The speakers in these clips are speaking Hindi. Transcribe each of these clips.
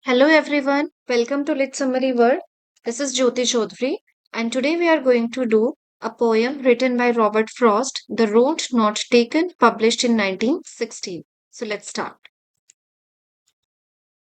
Hello everyone, welcome to Lit Summary World. This is Jyoti Chaudhary, and today we are going to do a poem written by Robert Frost, The Road Not Taken, published in 1916. So let's start.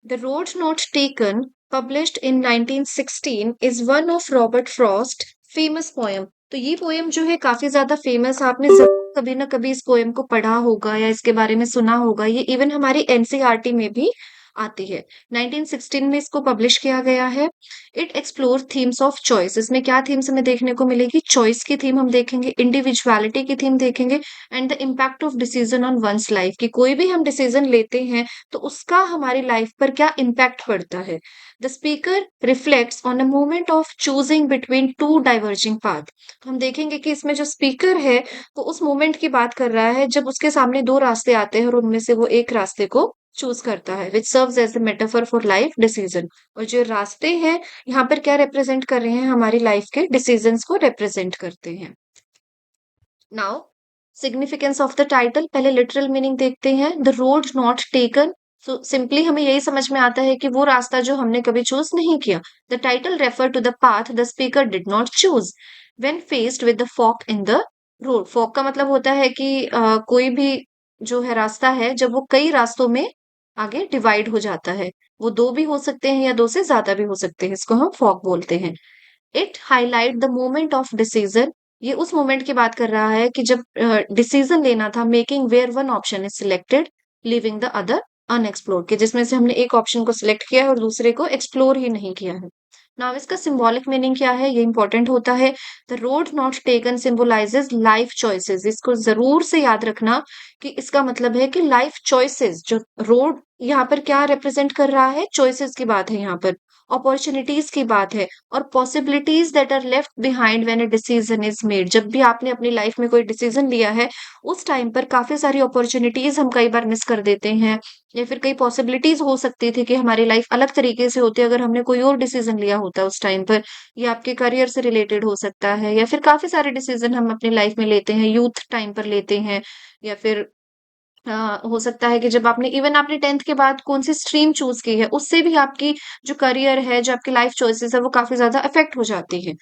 The Road Not Taken, published in 1916, is one of Robert Frost's famous poem. तो ये पोएम जो है काफी ज्यादा फेमस, आपने जरूर कभी ना कभी इस पोएम को पढ़ा होगा या इसके बारे में सुना होगा। ये इवन हमारी एनसीईआरटी में भी आती है। 1916 में इसको पब्लिश किया गया है। It explore themes of choice. इसमें क्या थीम्स हमें देखने को मिलेगी? चॉइस की थीम हम देखेंगे, इंडिविजुअलिटी की थीम देखेंगे and the impact of decision on one's life, कि कोई भी हम डिसीजन लेते हैं तो उसका हमारी लाइफ पर क्या इम्पैक्ट पड़ता है। The speaker reflects on a moment of choosing between two diverging path. हम देखेंगे कि इसमें जो स्पीकर है वो उस मोमेंट की बात कर रहा है जब उसके सामने दो रास्ते आते हैं और उनमें से वो एक रास्ते को चूज करता है, which serves as the metaphor for life decision. और जो रास्ते हैं यहाँ पर क्या रिप्रेजेंट कर रहे हैं? हमारी लाइफ के डिसीजंस को रिप्रेजेंट करते हैं। Now significance of the title, पहले लिटरल मीनिंग देखते हैं। The road not taken, so simply हमें यही समझ में आता है कि वो रास्ता जो हमने कभी चूज नहीं किया। The title refer to the path the speaker did not choose when faced with the fork in the road. Fork का मतलब होता है कि कोई भी जो है रास्ता है, जब वो कई रास्तों में आगे डिवाइड हो जाता है। वो दो भी हो सकते हैं या दो से ज्यादा भी हो सकते हैं, इसको हम फॉक बोलते हैं। It highlight the moment of decision, ये उस मोमेंट की बात कर रहा है कि जब डिसीजन लेना था, making where one option is selected leaving the other unexplored, कि जिसमें से हमने एक ऑप्शन को सिलेक्ट किया है और दूसरे को एक्सप्लोर ही नहीं किया है। नाउ इसका सिंबॉलिक मीनिंग क्या है, ये इंपॉर्टेंट होता है। The road not taken symbolizes life choices. इसको जरूर से याद रखना कि इसका मतलब है कि लाइफ चॉइसेस, जो रोड यहाँ पर क्या रिप्रेजेंट कर रहा है, चॉइसेस की बात है यहाँ पर, अपॉर्चुनिटीज की बात है और possibilities that are left behind when a decision is made. जब भी आपने अपनी लाइफ में कोई डिसीजन लिया है, उस टाइम पर काफी सारी अपॉर्चुनिटीज हम कई बार मिस कर देते हैं, या फिर कई पॉसिबिलिटीज हो सकती थी कि हमारी लाइफ अलग तरीके से होती अगर हमने कोई और डिसीजन लिया होता उस टाइम पर। ये आपके करियर से रिलेटेड हो सकता है, या फिर काफी सारे डिसीजन हम अपनी लाइफ में लेते हैं, यूथ टाइम पर लेते हैं, या फिर हो सकता है कि जब आपने इवन आपने 10th के बाद कौन सी स्ट्रीम चूज की है, उससे भी आपकी जो करियर है, जो आपकी लाइफ चॉइसेस है, वो काफी ज्यादा अफेक्ट हो जाती है।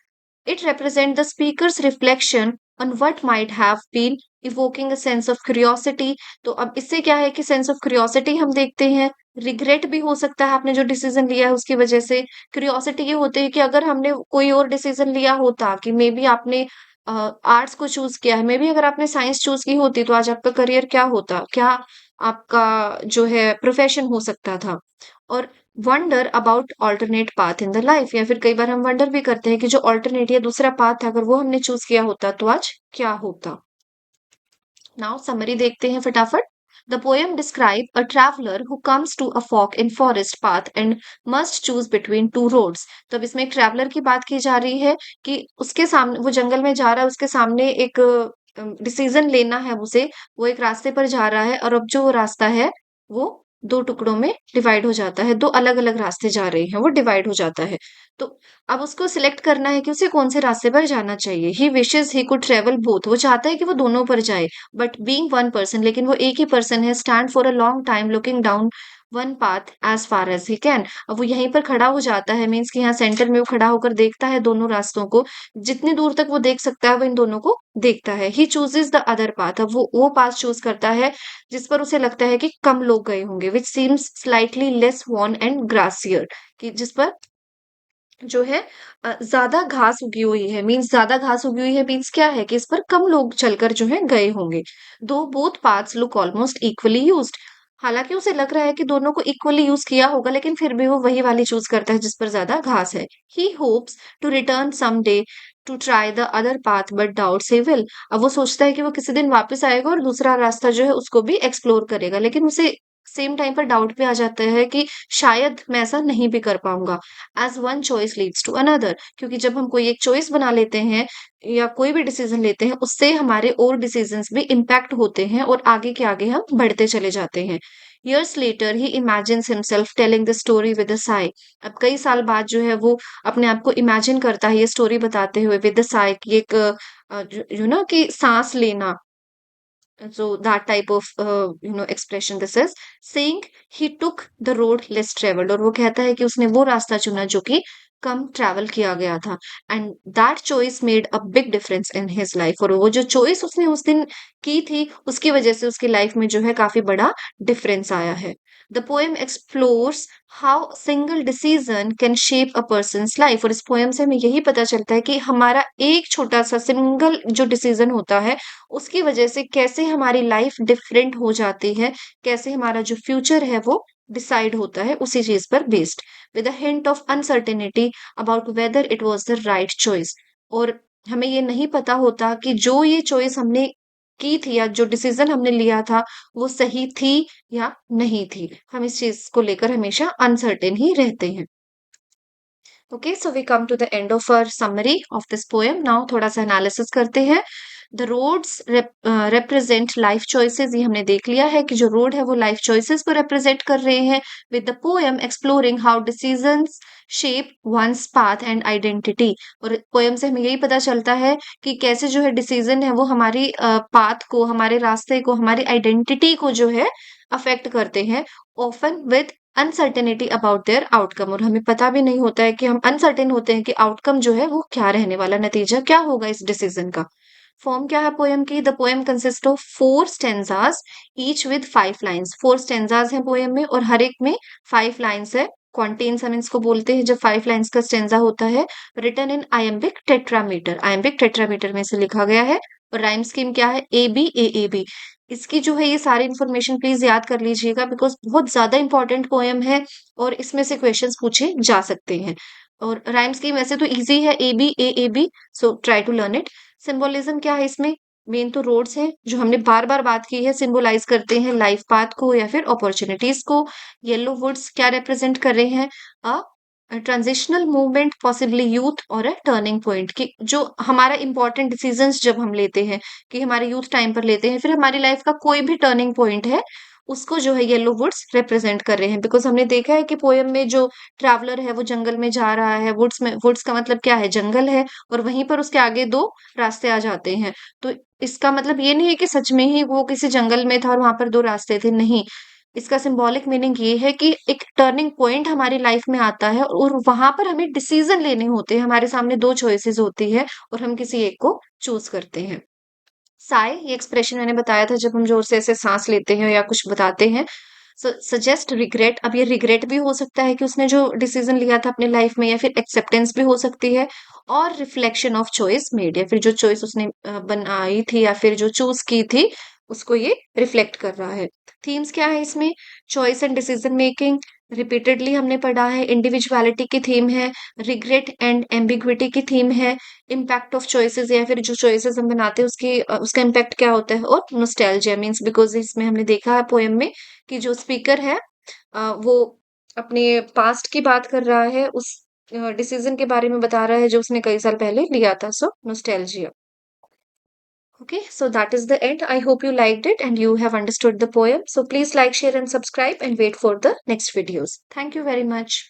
It represent the speaker's reflection on what might have been, evoking a sense of curiosity. तो अब इससे क्या है कि सेंस ऑफ क्यूरियोसिटी हम देखते हैं। रिग्रेट भी हो सकता है आपने जो डिसीजन लिया है उसकी वजह से। क्यूरियोसिटी ये होती है कि अगर हमने कोई और डिसीजन लिया होता, कि मे बी आपने आर्ट्स को चूज किया है, मे बी अगर आपने साइंस चूज की होती तो आज आपका करियर क्या होता, क्या आपका जो है प्रोफेशन हो सकता था। और wonder about alternate path in the life, या फिर कई बार हम वंडर भी करते हैं कि जो ऑल्टरनेट या दूसरा पाथ था, अगर वो हमने चूज किया होता तो आज क्या होता। नाउ समरी देखते हैं फटाफट। The poem describe a traveller who comes to a fork in forest path and must choose between two roads. तो अब इसमें एक ट्रैवलर की बात की जा रही है कि उसके सामने, वो जंगल में जा रहा है, उसके सामने एक डिसीजन लेना है उसे। वो एक रास्ते पर जा रहा है और अब जो वो रास्ता है वो दो टुकड़ों में डिवाइड हो जाता है, दो अलग अलग रास्ते जा रहे हैं, वो डिवाइड हो जाता है। तो अब उसको सिलेक्ट करना है कि उसे कौन से रास्ते पर जाना चाहिए। He wishes he could travel both, वो चाहता है कि वो दोनों पर जाए, बट बीइंग वन पर्सन, लेकिन वो एक ही पर्सन है, stand for a long time looking down one path as far as he can. अब वो यहीं पर खड़ा हो जाता है, मीन्स कि यहाँ सेंटर में वो खड़ा होकर देखता है दोनों रास्तों को, जितनी दूर तक वो देख सकता है वो इन दोनों को देखता है। ही चूजेस द अदर पाथ, अब वो पाथ चूज करता है जिस पर उसे लगता है कि कम लोग गए होंगे, which seems slightly less worn and grassier, कि जिस पर जो है ज्यादा घास उगी हुई है। मीन्स ज्यादा घास उगी हुई है मीन्स क्या है कि इस पर कम लोग चलकर जो है गए होंगे। दो both paths look almost equally used, हालांकि उसे लग रहा है कि दोनों को इक्वली यूज किया होगा, लेकिन फिर भी वो वही वाली चूज करता है जिस पर ज्यादा घास है। He hopes to return some day to try the other path but doubts he will. अब वो सोचता है कि वो किसी दिन वापस आएगा और दूसरा रास्ता जो है उसको भी एक्सप्लोर करेगा, लेकिन उसे सेम टाइम पर डाउट भी आ जाता है कि शायद मैं ऐसा नहीं भी कर पाऊंगा। As one choice leads to another, क्योंकि जब हम कोई एक चॉइस बना लेते हैं या कोई भी डिसीजन लेते हैं, उससे हमारे और डिसीजंस भी इम्पैक्ट होते हैं और आगे के आगे हम बढ़ते चले जाते हैं। Years later, he imagines himself telling the story with a sigh. अब कई साल बाद जो है वो अपने आप को इमेजिन करता है ये स्टोरी बताते हुए विद a sigh, कि एक जो ना कि सांस लेना, So that type of expression this is saying he took the road less traveled, और वो कहता है कि उसने वो रास्ता चुना जो कि कम ट्रैवल किया गया था, and that choice made a big difference in his life, और वो जो चॉइस उसने उस दिन की थी उसकी वजह से उसकी लाइफ में जो है काफी बड़ा डिफरेंस आया है. The poem explores how single decision can shape a persons life, और इस पोएम से हमें यही पता चलता है कि हमारा एक छोटा सा सिंगल जो डिसीजन होता है उसकी वजह से कैसे हमारी लाइफ डिफरेंट हो जाती है, कैसे हमारा जो फ्यूचर है वो डिसाइड होता है उसी चीज पर based, with a hint of uncertainty about whether it was the right choice. और हमें ये नहीं पता होता कि जो ये चॉइस हमने की थी या जो डिसीजन हमने लिया था वो सही थी या नहीं थी. हम इस चीज को लेकर हमेशा अनसर्टेन ही रहते हैं. Okay, so we come to the end of our summary of this poem. Now थोड़ा सा एनालिसिस करते हैं. The roads represent life choices, ये हमने देख लिया है कि जो रोड है वो लाइफ चॉइसेस को रिप्रेजेंट कर रहे हैं, with the poem exploring how decisions shape one's path and identity. और पोएम से हमें यही पता चलता है कि कैसे जो है डिसीजन है वो हमारी पाथ को, हमारे रास्ते को, हमारी आइडेंटिटी को जो है अफेक्ट करते हैं, often with uncertainty about their outcome. और हमें पता भी नहीं होता है कि हम अनसर्टेन होते हैं कि आउटकम जो है वो क्या रहने वाला, नतीजा क्या होगा इस डिसीजन का. फॉर्म क्या है पोएम की? The poem consist of 4 stanzas each with 5 lines. 4 stanzas हैं पोएम में और हर एक में 5 लाइन्स है. कॉन्टेन्स हम इसको बोलते हैं जब 5 लाइन्स का स्टेंजा होता है. Written in iambic tetrameter, iambic tetrameter में से लिखा गया है. और राइम स्कीम क्या है? A B A A B. इसकी जो है ये सारी इन्फॉर्मेशन प्लीज याद कर लीजिएगा बिकॉज बहुत ज्यादा इंपॉर्टेंट पोएम है और इसमें से क्वेश्चंस पूछे जा सकते हैं. और राइम स्कीम वैसे तो इजी है, A B, so try to learn it. Symbolism क्या है इसमें? मेन तो रोड्स हैं जो हमने बार बार बात की है, सिंबलाइज करते हैं लाइफ पाथ को या फिर अपॉर्चुनिटीज को. येलो वुड्स क्या रिप्रेजेंट कर रहे हैं? अ ट्रांजिशनल मूवमेंट, पॉसिबली यूथ और अ टर्निंग पॉइंट, कि जो हमारा इंपॉर्टेंट डिसीजंस जब हम लेते हैं कि हमारे यूथ टाइम पर लेते हैं, फिर हमारी लाइफ का कोई भी टर्निंग पॉइंट है उसको जो है येलो वुड्स रिप्रेजेंट कर रहे हैं. बिकॉज हमने देखा है कि पोएम में जो ट्रैवलर है वो जंगल में जा रहा है, वुड्स में, वुड्स का मतलब क्या है? जंगल है, और वहीं पर उसके आगे दो रास्ते आ जाते हैं. तो इसका मतलब ये नहीं है कि सच में ही वो किसी जंगल में था और वहां पर दो रास्ते थे, नहीं. इसका सिंबॉलिक मीनिंग ये है कि एक टर्निंग पॉइंट हमारी लाइफ में आता है और वहां पर हमें डिसीजन लेने होते हैं, हमारे सामने दो चॉइसेस होती है और हम किसी एक को चूज करते हैं. साय, ये एक्सप्रेशन मैंने बताया था जब हम जोर से ऐसे सांस लेते हैं या कुछ बताते हैं. सजेस्ट रिग्रेट, अब ये रिग्रेट भी हो सकता है कि उसने जो डिसीजन लिया था अपने लाइफ में, या फिर एक्सेप्टेंस भी हो सकती है, और रिफ्लेक्शन ऑफ चॉइस मेड, या फिर जो चॉइस उसने बनाई थी या फिर जो चूज की थी उसको ये रिफ्लेक्ट कर रहा है. थीम्स क्या है इसमें? Choice and decision making, repeatedly हमने पढ़ा है. इंडिविजुअलिटी की थीम है. रिग्रेट एंड एम्बिग्विटी की थीम है. इम्पैक्ट ऑफ चॉइसेस, या फिर जो चॉइसेस हम बनाते हैं उसकी उसका इम्पैक्ट क्या होता है, और नोस्टैल्जिया मीन्स, बिकॉज इसमें हमने देखा है पोएम में कि जो स्पीकर है वो अपने पास्ट की बात कर रहा है, उस डिसीजन के बारे में बता रहा है जो उसने कई साल पहले लिया था. सो nostalgia. Okay, so that is the end. I hope you liked it and you have understood the poem. So please like, share, and subscribe and wait for the next videos. Thank you very much.